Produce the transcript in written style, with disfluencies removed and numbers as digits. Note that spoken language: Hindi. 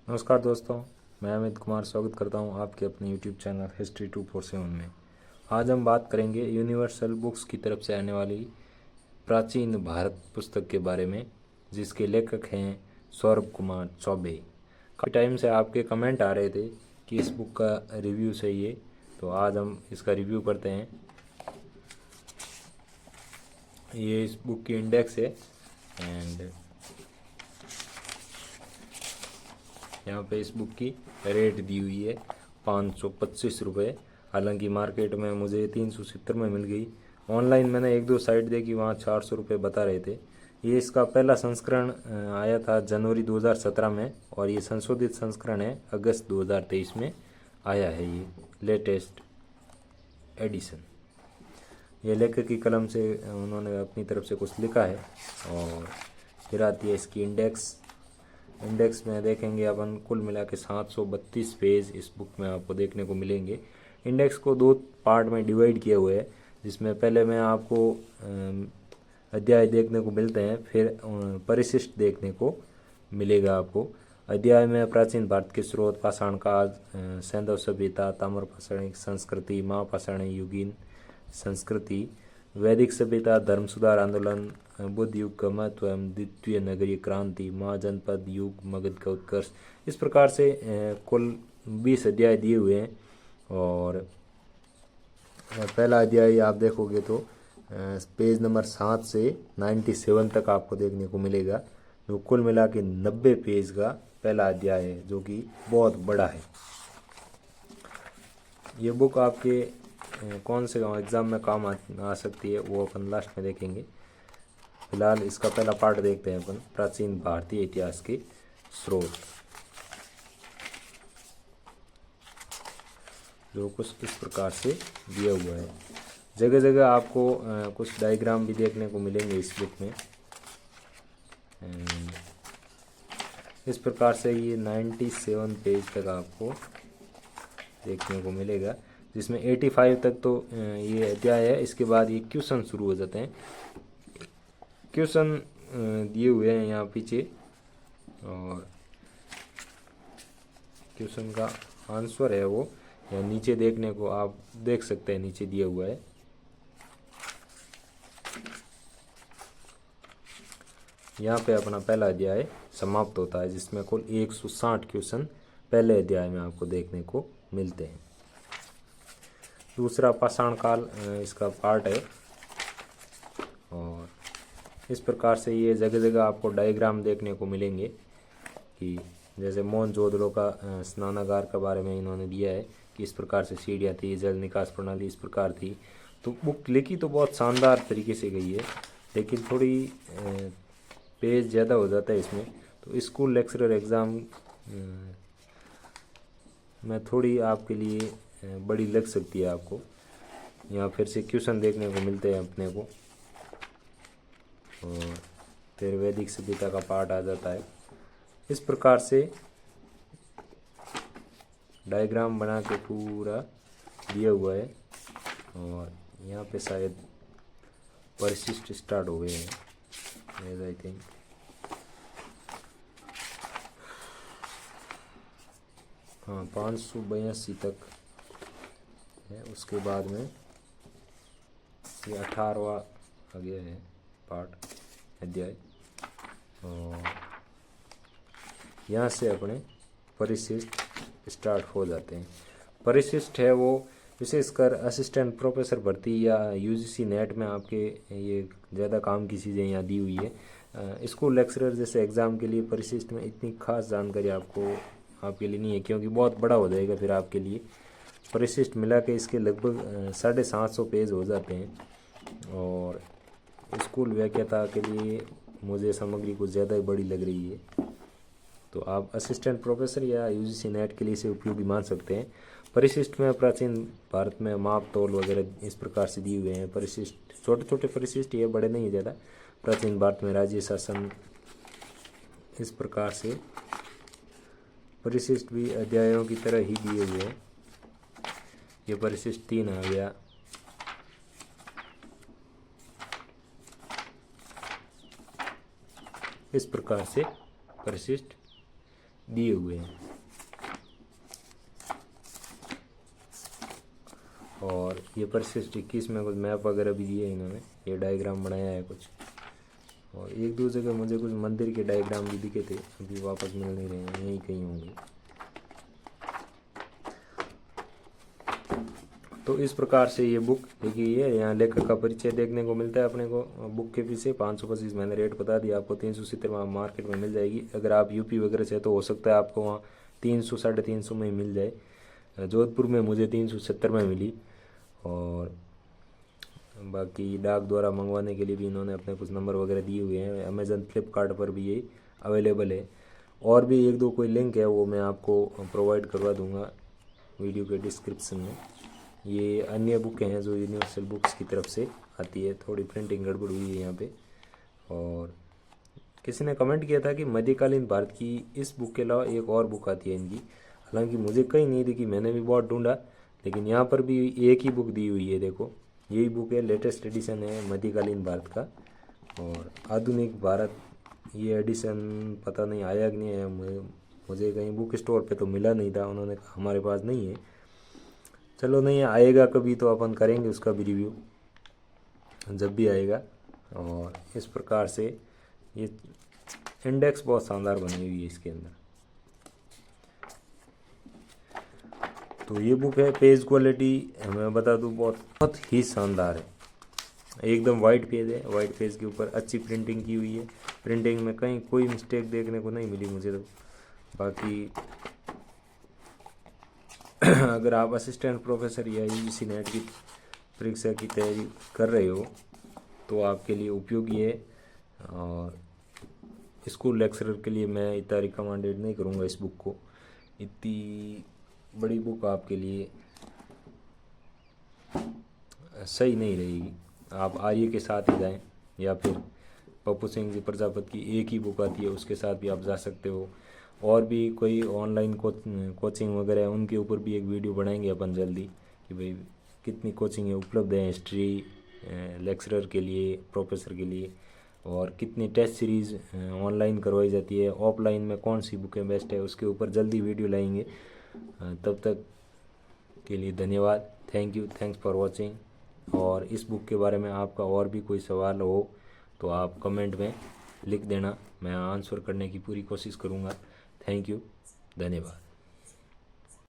नमस्कार दोस्तों, मैं अमित कुमार स्वागत करता हूं आपके अपने YouTube चैनल हिस्ट्री 247 में। आज हम बात करेंगे यूनिवर्सल बुक्स की तरफ से आने वाली प्राचीन भारत पुस्तक के बारे में, जिसके लेखक हैं सौरभ कुमार चौबे। काफ़ी टाइम से आपके कमेंट आ रहे थे कि इस बुक का रिव्यू चाहिए, तो आज हम इसका रिव्यू करते हैं। ये इस बुक की इंडेक्स है एंड यहाँ पे इस बुक की रेट दी हुई है 525 रुपये। हालांकि मार्केट में मुझे 370 में मिल गई। ऑनलाइन मैंने एक दो साइट देखी, वहाँ 400 रुपये बता रहे थे। ये इसका पहला संस्करण आया था जनवरी 2017 में, और ये संशोधित संस्करण है अगस्त 2023 में आया है, ये लेटेस्ट एडिशन। ये लेखक की कलम से उन्होंने अपनी तरफ से कुछ लिखा है। और फिर आती है इसकी इंडेक्स में देखेंगे अपन, कुल मिला के 732 पेज इस बुक में आपको देखने को मिलेंगे। इंडेक्स को दो पार्ट में डिवाइड किया हुआ है, जिसमें पहले में आपको अध्याय देखने को मिलते हैं, फिर परिशिष्ट देखने को मिलेगा आपको। अध्याय में प्राचीन भारत के स्रोत, पाषाण काल, सैंधव सभ्यता, ताम्रपाषाणिक संस्कृति, महापाषाणीय युगीन संस्कृति, वैदिक सभ्यता, धर्म सुधार आंदोलन, बुद्ध युग का महत्व एवं द्वितीय नगरीय क्रांति, महाजनपद युग, मगध का उत्कर्ष। इस प्रकार से कुल 20 अध्याय दिए हुए हैं। और पहला अध्याय आप देखोगे तो पेज नंबर 7 से 97 तक आपको देखने को मिलेगा, जो कुल मिला के 90 पेज का पहला अध्याय है, जो कि बहुत बड़ा है। ये बुक आपके कौन से एग्ज़ाम में काम आ सकती है वो अपन लास्ट में देखेंगे। फिलहाल इसका पहला पार्ट देखते हैं अपन, प्राचीन भारतीय इतिहास के स्रोत, जो कुछ इस प्रकार से दिया हुआ है। जगह जगह आपको कुछ डायग्राम भी देखने को मिलेंगे इस बुक में। इस प्रकार से ये 97 पेज तक आपको देखने को मिलेगा, जिसमें 85 तक तो ये अध्याय है। इसके बाद ये क्वेश्चन शुरू हो जाते हैं। क्वेश्चन दिए हुए हैं यहाँ पीछे, और क्वेश्चन का आंसर है वो या नीचे देखने को आप देख सकते हैं, नीचे दिया हुआ है। यहाँ पे अपना पहला अध्याय समाप्त होता है, जिसमें कुल 160 क्वेश्चन पहले अध्याय में आपको देखने को मिलते हैं। दूसरा पाषाण काल इसका पार्ट है, और इस प्रकार से ये जगह जगह आपको डायग्राम देखने को मिलेंगे कि जैसे मोहनजोदड़ो का स्नानागार के बारे में इन्होंने दिया है कि इस प्रकार से सीढ़ियाँ थी, जल निकास प्रणाली इस प्रकार थी। तो बुक लिखी तो बहुत शानदार तरीके से गई है, लेकिन थोड़ी पेज ज़्यादा हो जाता है इसमें, तो स्कूल लेक्चरर एग्ज़ाम में थोड़ी आपके लिए बड़ी लग सकती है आपको। यहाँ फिर से क्वेश्चन देखने को मिलते हैं अपने को, और फिर वैदिक सभ्यता का पार्ट आ जाता है। इस प्रकार से डायग्राम बना के पूरा दिया हुआ है। और यहाँ पे शायद परिशिष्ट स्टार्ट हो गए हैं एज आई थिंक। हाँ, 582 तक है। उसके बाद में ये 18वां आ गया है पार्ट अध्याय, और यहाँ से अपने परिशिष्ट स्टार्ट हो जाते हैं। परिशिष्ट है वो विशेषकर असिस्टेंट प्रोफेसर भर्ती या यूजीसी नेट में आपके ये ज़्यादा काम की चीज़ें यहाँ दी हुई है। स्कूल लेक्चरर जैसे एग्ज़ाम के लिए परिशिष्ट में इतनी खास जानकारी आपके लिए नहीं है, क्योंकि बहुत बड़ा हो जाएगा फिर आपके लिए। परिशिष्ट मिला के इसके लगभग 750 पेज हो जाते हैं, और स्कूल व्याख्याता के लिए मुझे सामग्री कुछ ज़्यादा ही बड़ी लग रही है। तो आप असिस्टेंट प्रोफेसर या यूजीसी नेट के लिए इसे उपयोगी मान सकते हैं। परिशिष्ट में प्राचीन भारत में माप तोल वगैरह इस प्रकार से दिए हुए हैं। परिशिष्ट छोटे छोटे परिशिष्ट, ये बड़े नहीं ज़्यादा। प्राचीन भारत में राज्य शासन, इस प्रकार से परिशिष्ट भी अध्यायों की तरह ही दिए हुए हैं। ये परिशिष्ट 3 आ गया। इस प्रकार से परिशिष्ट दिए हुए हैं। और ये परिशिष्ट 21 में कुछ मैप वगैरह भी दिए इन्होंने, ये डायग्राम बनाया है कुछ। और एक दो जगह मुझे कुछ मंदिर के डायग्राम भी दिखे थे, अभी वापस मिल नहीं रहे हैं, यहीं कहीं होंगे। तो इस प्रकार से ये बुक देखिए, यहाँ लेखक का परिचय देखने को मिलता है अपने को। बुक के पीछे 525 मैंने रेट बता दिया आपको, 370 में मार्केट में मिल जाएगी। अगर आप यूपी वगैरह से तो हो सकता है आपको वहाँ 300 350 में मिल जाए। जोधपुर में मुझे 370 में मिली। और बाकी डाक द्वारा मंगवाने के लिए भी इन्होंने अपने कुछ नंबर वगैरह दिए हुए हैं। अमेज़न फ्लिपकार्ट पर भी ये अवेलेबल है। और भी एक दो कोई लिंक है वो मैं आपको प्रोवाइड करवा दूंगा वीडियो के डिस्क्रिप्शन में। ये अन्य बुकें हैं जो यूनिवर्सल बुक्स की तरफ से आती है, थोड़ी प्रिंटिंग गड़बड़ हुई है यहाँ पे। और किसी ने कमेंट किया था कि मध्यकालीन भारत की इस बुक के अलावा एक और बुक आती है इनकी, हालांकि मुझे कहीं नहीं दिखी, मैंने भी बहुत ढूंढा, लेकिन यहाँ पर भी एक ही बुक दी हुई है। देखो यही बुक है, लेटेस्ट एडिशन है मध्यकालीन भारत का। और आधुनिक भारत ये एडिशन पता नहीं आया कि नहीं आया, मुझे कहीं बुक स्टोर पे तो मिला नहीं था, उन्होंने कहा हमारे पास नहीं है। चलो नहीं आएगा कभी तो अपन करेंगे उसका भी रिव्यू जब भी आएगा। और इस प्रकार से ये इंडेक्स बहुत शानदार बनी हुई है इसके अंदर। तो ये बुक है, पेज क्वालिटी मैं बता दूं बहुत ही शानदार है, एकदम वाइट पेज है। वाइट पेज के ऊपर अच्छी प्रिंटिंग की हुई है, प्रिंटिंग में कहीं कोई मिस्टेक देखने को नहीं मिली मुझे तो। बाकी अगर आप असिस्टेंट प्रोफेसर या यूजीसी नेट की परीक्षा की तैयारी कर रहे हो तो आपके लिए उपयोगी है। और स्कूल लेक्चरर के लिए मैं इतना रिकमेंडेड नहीं करूँगा इस बुक को, इतनी बड़ी बुक आपके लिए सही नहीं रहेगी। आप आर्य के साथ ही जाएं, या फिर पप्पू सिंह जी प्रजापति की एक ही बुक आती है उसके साथ भी आप जा सकते हो। और भी कोई ऑनलाइन कोचिंग वगैरह है उनके ऊपर भी एक वीडियो बनाएंगे अपन जल्दी, कि भाई कितनी कोचिंग उपलब्ध है हिस्ट्री लेक्चरर के लिए, प्रोफेसर के लिए, और कितनी टेस्ट सीरीज़ ऑनलाइन करवाई जाती है, ऑफलाइन में कौन सी बुकें बेस्ट है, उसके ऊपर जल्दी वीडियो लाएंगे। तब तक के लिए धन्यवाद, thank you, thanks for watching. और इस बुक के बारे में आपका और भी कोई सवाल हो तो आप कमेंट में लिख देना, मैं आंसर करने की पूरी कोशिश करूँगा। थैंक यू, धन्यवाद।